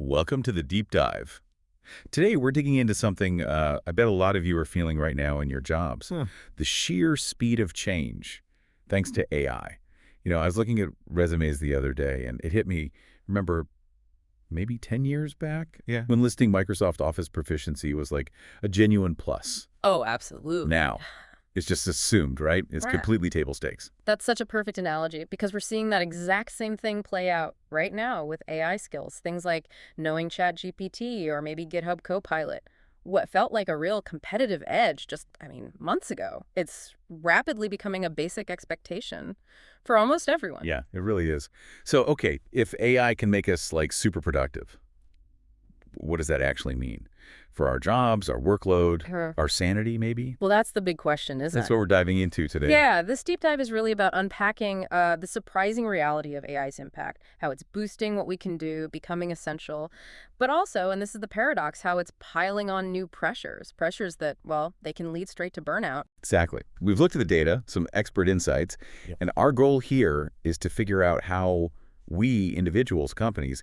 Welcome to the deep dive. Today, we're digging into something I bet a lot of you are feeling right now in your jobs. The sheer speed of change, thanks to AI. I was looking at resumes the other day, and it hit me, remember, maybe 10 years back? Yeah. When listing Microsoft Office proficiency was like a genuine plus. Oh, absolutely. Now, it's just assumed, right? It's Right. completely table stakes. That's such a perfect analogy because we're seeing that exact same thing play out right now with AI skills. Things like knowing ChatGPT or maybe GitHub Copilot. What felt like a real competitive edge just, months ago. It's rapidly becoming a basic expectation for almost everyone. Yeah, it really is. So, okay, if AI can make us like super productive, what does that actually mean? For our jobs, our workload, Her- our sanity, maybe? Well, that's the big question, isn't That's it? what we're diving into today. Yeah, this deep dive is really about unpacking the surprising reality of AI's impact, how it's boosting what we can do, becoming essential, but also, and this is the paradox, how it's piling on new pressures that, well, they can lead straight to burnout. Exactly. We've looked at the data, some expert insights, and our goal here is to figure out how we, individuals, companies,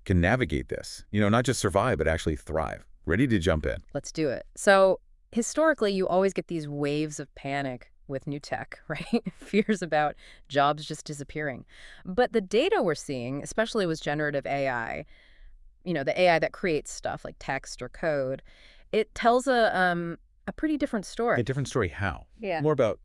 can navigate this. Not just survive, but actually thrive. Ready to jump in. Let's do it. So, historically, you always get these waves of panic with new tech, right? Fears about jobs just disappearing. But the data we're seeing, especially with generative AI, the AI that creates stuff like text or code, it tells a pretty different story. A different story, how? Yeah. More about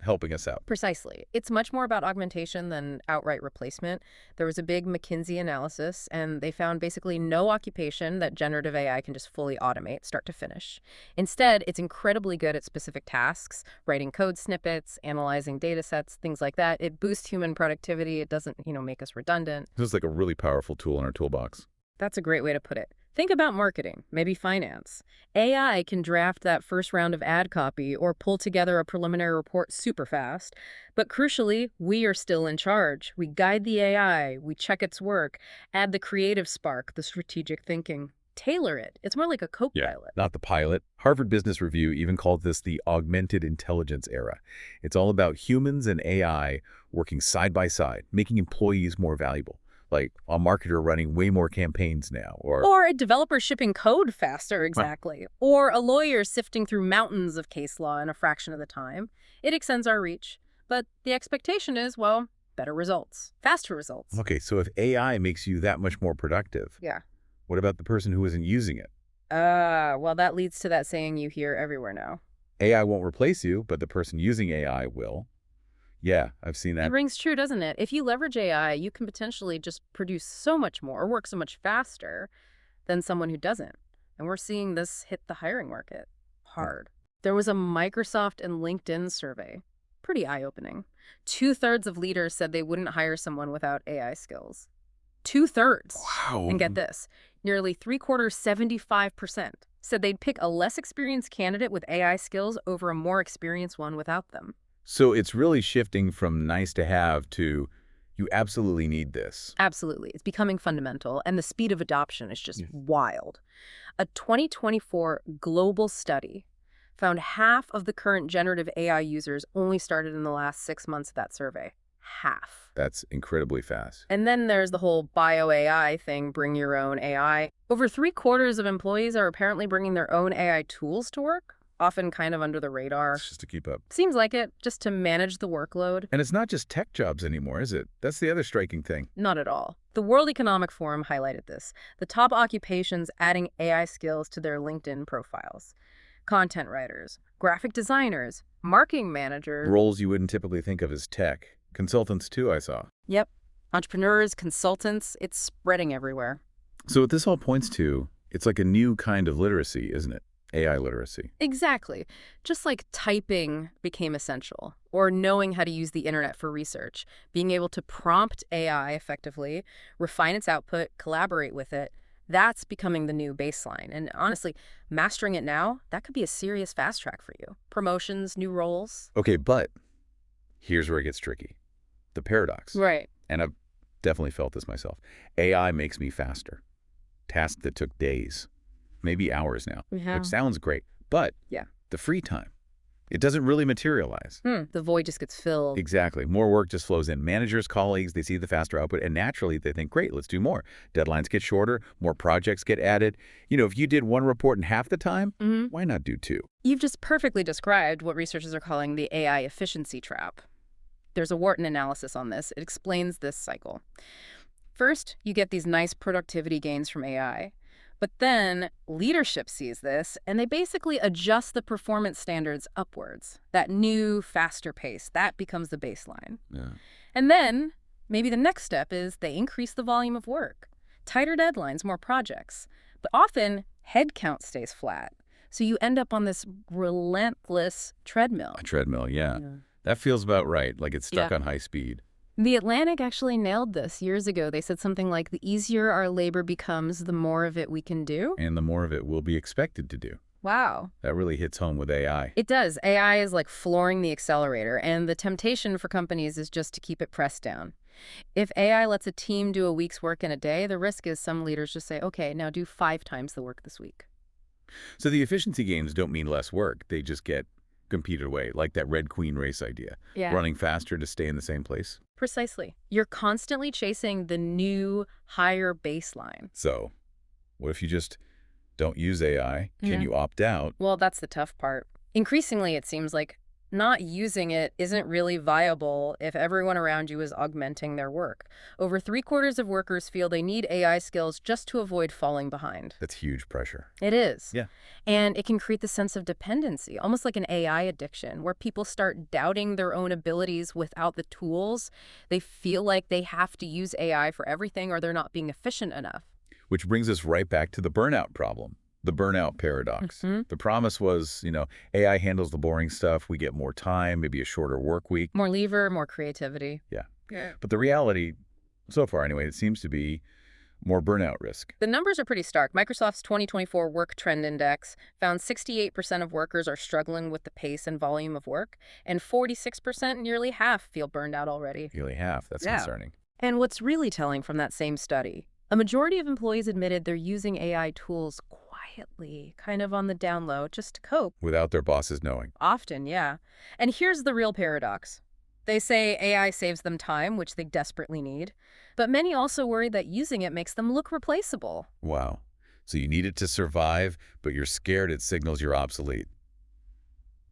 helping us out. Precisely. It's much more about augmentation than outright replacement. There was a big McKinsey analysis, and they found basically no occupation that generative AI can just fully automate, start to finish. Instead, it's incredibly good at specific tasks, writing code snippets, analyzing data sets, things like that. It boosts human productivity. It doesn't, make us redundant. This is like a really powerful tool in our toolbox. That's a great way to put it. Think about marketing, maybe finance. AI can draft that first round of ad copy or pull together a preliminary report super fast. But crucially, we are still in charge. We guide the AI, we check its work, add the creative spark, the strategic thinking, tailor it. It's more like a co-pilot. Not the pilot. Harvard Business Review even called this the augmented intelligence era. It's all about humans and AI working side by side, making employees more valuable. Like a marketer running way more campaigns now, Or a developer shipping code faster, exactly. Or a lawyer sifting through mountains of case law in a fraction of the time. It extends our reach. But the expectation is, well, better results, faster results. Okay, so if AI makes you that much more productive, Yeah. what about the person who isn't using it? Well, that leads to that saying you hear everywhere now. AI won't replace you, but the person using AI will. Yeah, I've seen It that. rings true, doesn't it? If you leverage AI, you can potentially just produce so much more or work so much faster than someone who doesn't. And we're seeing this hit the hiring market hard. There was a Microsoft and LinkedIn survey. Pretty eye-opening. 2/3 of leaders said they wouldn't hire someone without AI skills. 2/3. Wow. And get this, nearly 3/4, 75%, said they'd pick a less experienced candidate with AI skills over a more experienced one without them. So it's really shifting from nice to have to you absolutely need this. Absolutely. It's becoming fundamental, and the speed of adoption is just wild. A 2024 global study found half of the current generative AI users only started in the last 6 months of that survey. Half. That's incredibly fast. And then there's the whole bio AI thing, bring your own AI. Over 3/4 of employees are apparently bringing their own AI tools to work, often kind of under the radar. It's just to keep up. Seems like it, just to manage the workload. And it's not just tech jobs anymore, is it? That's the other striking thing. Not at all. The World Economic Forum highlighted this. The top occupations adding AI skills to their LinkedIn profiles. Content writers, graphic designers, marketing managers. Roles you wouldn't typically think of as tech. Consultants, too, I saw. Yep. Entrepreneurs, consultants, it's spreading everywhere. So what this all points to, it's like a new kind of literacy, isn't it? AI literacy. Exactly. Just like typing became essential, or knowing how to use the internet for research, being able to prompt AI effectively, refine its output, collaborate with it, that's becoming the new baseline. And honestly, mastering it now, that could be a serious fast track for you. Promotions, new roles. Okay, but here's where it gets tricky. The paradox. Right. And I've definitely felt this myself. AI makes me faster. Tasks that took days, maybe hours now, Yeah. which sounds great. But Yeah. the free time, It doesn't really materialize. The void just gets filled. Exactly. More work just flows in. Managers, colleagues, they see the faster output, and naturally they think, great, let's do more. Deadlines get shorter, more projects get added. If you did one report in half the time, why not do two? You've just perfectly described what researchers are calling the AI efficiency trap. There's a Wharton analysis on this. It explains this cycle. First, you get these nice productivity gains from AI. But then leadership sees this, and they basically adjust the performance standards upwards. That new, faster pace, that becomes the baseline. Yeah. And then maybe the next step is they increase the volume of work. Tighter deadlines, more projects. But often, headcount stays flat. So you end up on this relentless treadmill. A treadmill, yeah. That feels about right, like it's stuck Yeah. on high speed. The Atlantic actually nailed this years ago. They said something like, the easier our labor becomes, the more of it we can do. And the more of it we'll be expected to do. Wow. That really hits home with AI. It does. AI is like flooring the accelerator, and the temptation for companies is just to keep it pressed down. If AI lets a team do a week's work in a day, the risk is some leaders just say, okay, now do 5 times the work this week. So the efficiency gains don't mean less work. They just get competed away, like that Red Queen race idea. Yeah. Running faster to stay in the same place. Precisely. You're constantly chasing the new, higher baseline. So what if you just don't use AI? Can Yeah. you opt out? Well, that's the tough part. Increasingly, it seems like not using it isn't really viable if everyone around you is augmenting their work. Over 3/4 of workers feel they need AI skills just to avoid falling behind. That's huge pressure. It is. Yeah. And it can create the sense of dependency, almost like an AI addiction, where people start doubting their own abilities without the tools. They feel like they have to use AI for everything or they're not being efficient enough. Which brings us right back to the burnout problem, the burnout paradox. The promise was, AI handles the boring stuff. We get more time, maybe a shorter work week. More lever, more creativity. Yeah. But the reality, so far anyway, it seems to be more burnout risk. The numbers are pretty stark. Microsoft's 2024 Work Trend Index found 68% of workers are struggling with the pace and volume of work, and 46%, nearly half, feel burned out already. Nearly half. That's Yeah. concerning. And what's really telling from that same study, a majority of employees admitted they're using AI tools quietly, kind of on the down low, just to cope. Without their bosses knowing. Often, yeah. And here's the real paradox. They say AI saves them time, which they desperately need. But many also worry that using it makes them look replaceable. Wow. So you need it to survive, but you're scared it signals you're obsolete.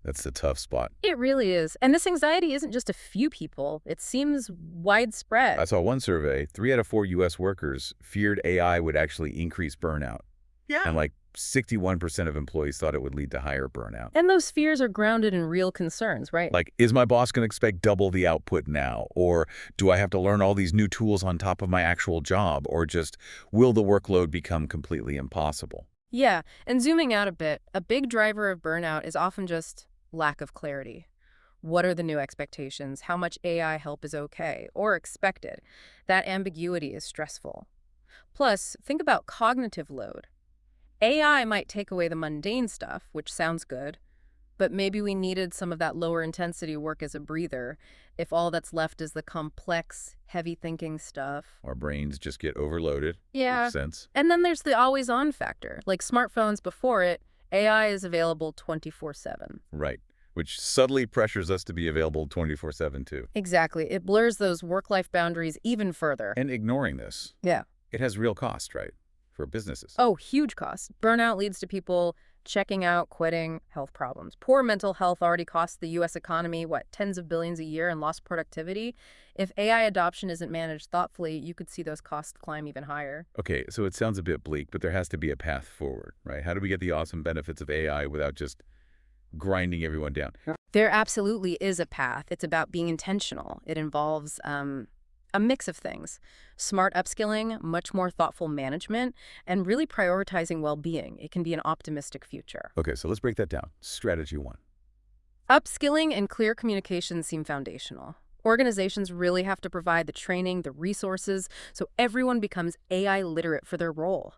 That's the tough spot. It really is. And this anxiety isn't just a few people. It seems widespread. I saw one survey, 3 out of 4 U.S. workers feared AI would actually increase burnout. Yeah. And like 61% of employees thought it would lead to higher burnout. And those fears are grounded in real concerns, right? Like, is my boss going to expect double the output now? Or do I have to learn all these new tools on top of my actual job? Or just, will the workload become completely impossible? Yeah, and zooming out a bit, a big driver of burnout is often just lack of clarity. What are the new expectations? How much AI help is okay or expected? That ambiguity is stressful. Plus, think about cognitive load. AI might take away the mundane stuff, which sounds good, but maybe we needed some of that lower intensity work as a breather if all that's left is the complex, heavy thinking stuff. Our brains just get overloaded. Yeah. Makes sense. And then there's the always-on factor. Like smartphones before it, AI is available 24/7. Right. Which subtly pressures us to be available 24/7 too. Exactly. It blurs those work-life boundaries even further. And ignoring this, Yeah. it has real cost, right? For businesses. Oh, huge cost. Burnout leads to people checking out, quitting, health problems. Poor mental health already costs the U.S. economy, tens of billions a year in lost productivity? If AI adoption isn't managed thoughtfully, you could see those costs climb even higher. Okay, so it sounds a bit bleak, but there has to be a path forward, right? How do we get the awesome benefits of AI without just grinding everyone down? There absolutely is a path. It's about being intentional. It involves a mix of things. Smart upskilling, much more thoughtful management, and really prioritizing well-being. It can be an optimistic future. Okay, so let's break that down. Strategy 1. Upskilling and clear communication seem foundational. Organizations really have to provide the training, the resources, so everyone becomes AI literate for their role.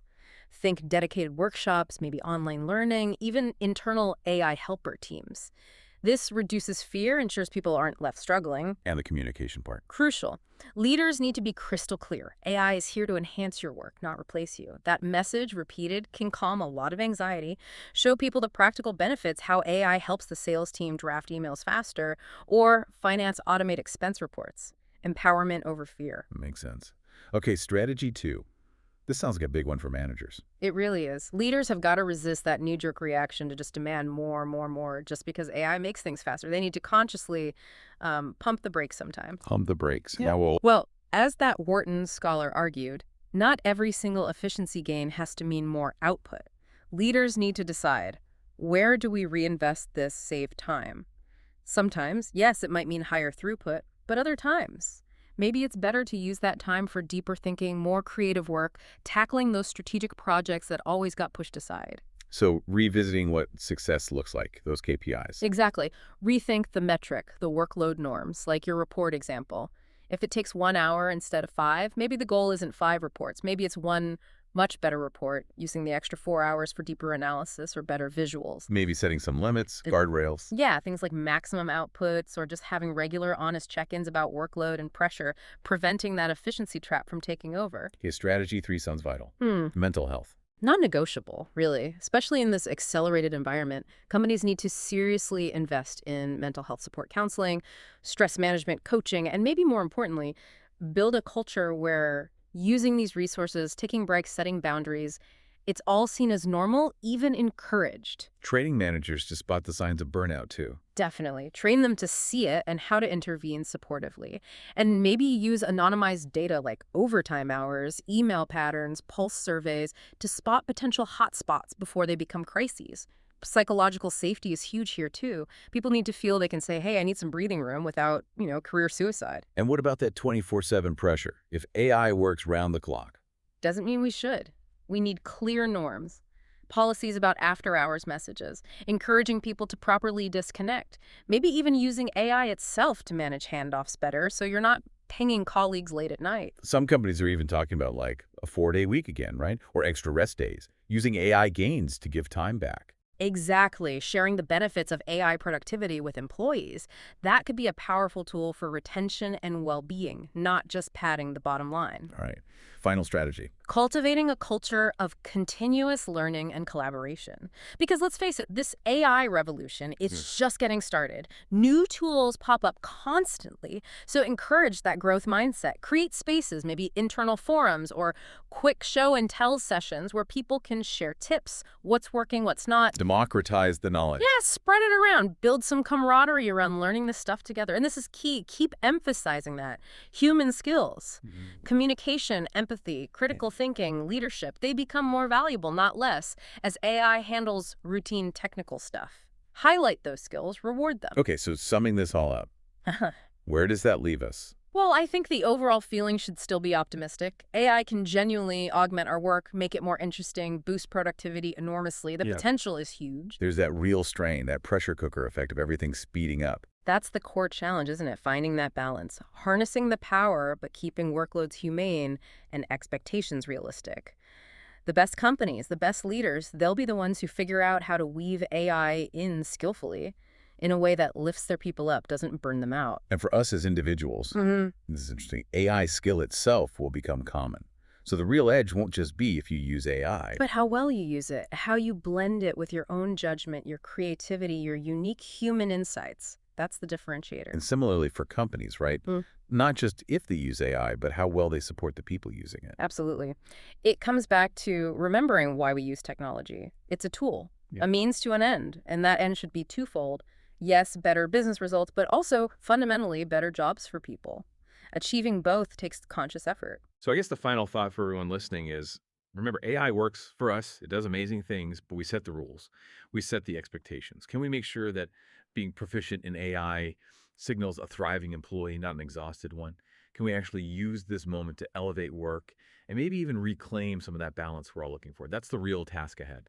Think dedicated workshops, maybe online learning, even internal AI helper teams. This reduces fear, ensures people aren't left struggling. And the communication part. Crucial. Leaders need to be crystal clear. AI is here to enhance your work, not replace you. That message, repeated, can calm a lot of anxiety, show people the practical benefits, how AI helps the sales team draft emails faster, or finance automate expense reports. Empowerment over fear. Makes sense. Okay, strategy 2. This sounds like a big one for managers. It really is. Leaders have got to resist that knee-jerk reaction to just demand more, just because AI makes things faster. They need to consciously pump the brakes sometimes. Pump the brakes. Yeah. Now Well, as that Wharton scholar argued, not every single efficiency gain has to mean more output. Leaders need to decide, where do we reinvest this save time? Sometimes, yes, it might mean higher throughput, but other times, maybe it's better to use that time for deeper thinking, more creative work, tackling those strategic projects that always got pushed aside. So revisiting what success looks like, those KPIs. Exactly. Rethink the metric, the workload norms, like your report example. If it takes 1 hour instead of 5, maybe the goal isn't 5 reports. Maybe it's one much better report, using the extra 4 hours for deeper analysis or better visuals. Maybe setting some limits, guardrails. Yeah, things like maximum outputs or just having regular, honest check-ins about workload and pressure, preventing that efficiency trap from taking over. Okay, strategy 3 sounds vital. Mental health. Non-negotiable, really. Especially in this accelerated environment, companies need to seriously invest in mental health support counseling, stress management coaching, and maybe more importantly, build a culture where using these resources, taking breaks, setting boundaries, it's all seen as normal, even encouraged. Training managers to spot the signs of burnout too. Definitely. Train them to see it and how to intervene supportively. And maybe use anonymized data like overtime hours, email patterns, pulse surveys to spot potential hotspots before they become crises. Psychological safety is huge here too. People need to feel they can say, hey, I need some breathing room without, career suicide. And what about that 24/7 pressure? If AI works round the clock? Doesn't mean we should. We need clear norms. Policies about after-hours messages, encouraging people to properly disconnect, maybe even using AI itself to manage handoffs better so you're not pinging colleagues late at night. Some companies are even talking about like a 4-day week again, right? Or extra rest days, using AI gains to give time back. Exactly. Sharing the benefits of AI productivity with employees. That could be a powerful tool for retention and well-being, not just padding the bottom line. All right. Final strategy. Cultivating a culture of continuous learning and collaboration. Because let's face it, this AI revolution is just getting started. New tools pop up constantly, so encourage that growth mindset. Create spaces, maybe internal forums or quick show and tell sessions where people can share tips, what's working, what's not. Democratize the knowledge. Yeah, spread it around. Build some camaraderie around learning this stuff together. And this is key. Keep emphasizing that. Human skills, communication, empathy, critical thinking, leadership, they become more valuable, not less, as AI handles routine technical stuff. Highlight those skills, reward them. Okay, so summing this all up, where does that leave us? Well, I think the overall feeling should still be optimistic. AI can genuinely augment our work, make it more interesting, boost productivity enormously. The potential is huge. There's that real strain, that pressure cooker effect of everything speeding up. That's the core challenge, isn't it? Finding that balance. Harnessing the power, but keeping workloads humane and expectations realistic. The best companies, the best leaders, they'll be the ones who figure out how to weave AI in skillfully in a way that lifts their people up, doesn't burn them out. And for us as individuals, this is interesting, AI skill itself will become common. So the real edge won't just be if you use AI. But how well you use it, how you blend it with your own judgment, your creativity, your unique human insights. That's the differentiator. And similarly for companies, right? Not just if they use AI, but how well they support the people using it. Absolutely. It comes back to remembering why we use technology. It's a tool, a means to an end, and that end should be twofold. Yes, better business results, but also fundamentally better jobs for people. Achieving both takes conscious effort. So I guess the final thought for everyone listening is, remember, AI works for us. It does amazing things, but we set the rules. We set the expectations. Can we make sure that being proficient in AI signals a thriving employee, not an exhausted one? Can we actually use this moment to elevate work and maybe even reclaim some of that balance we're all looking for? That's the real task ahead.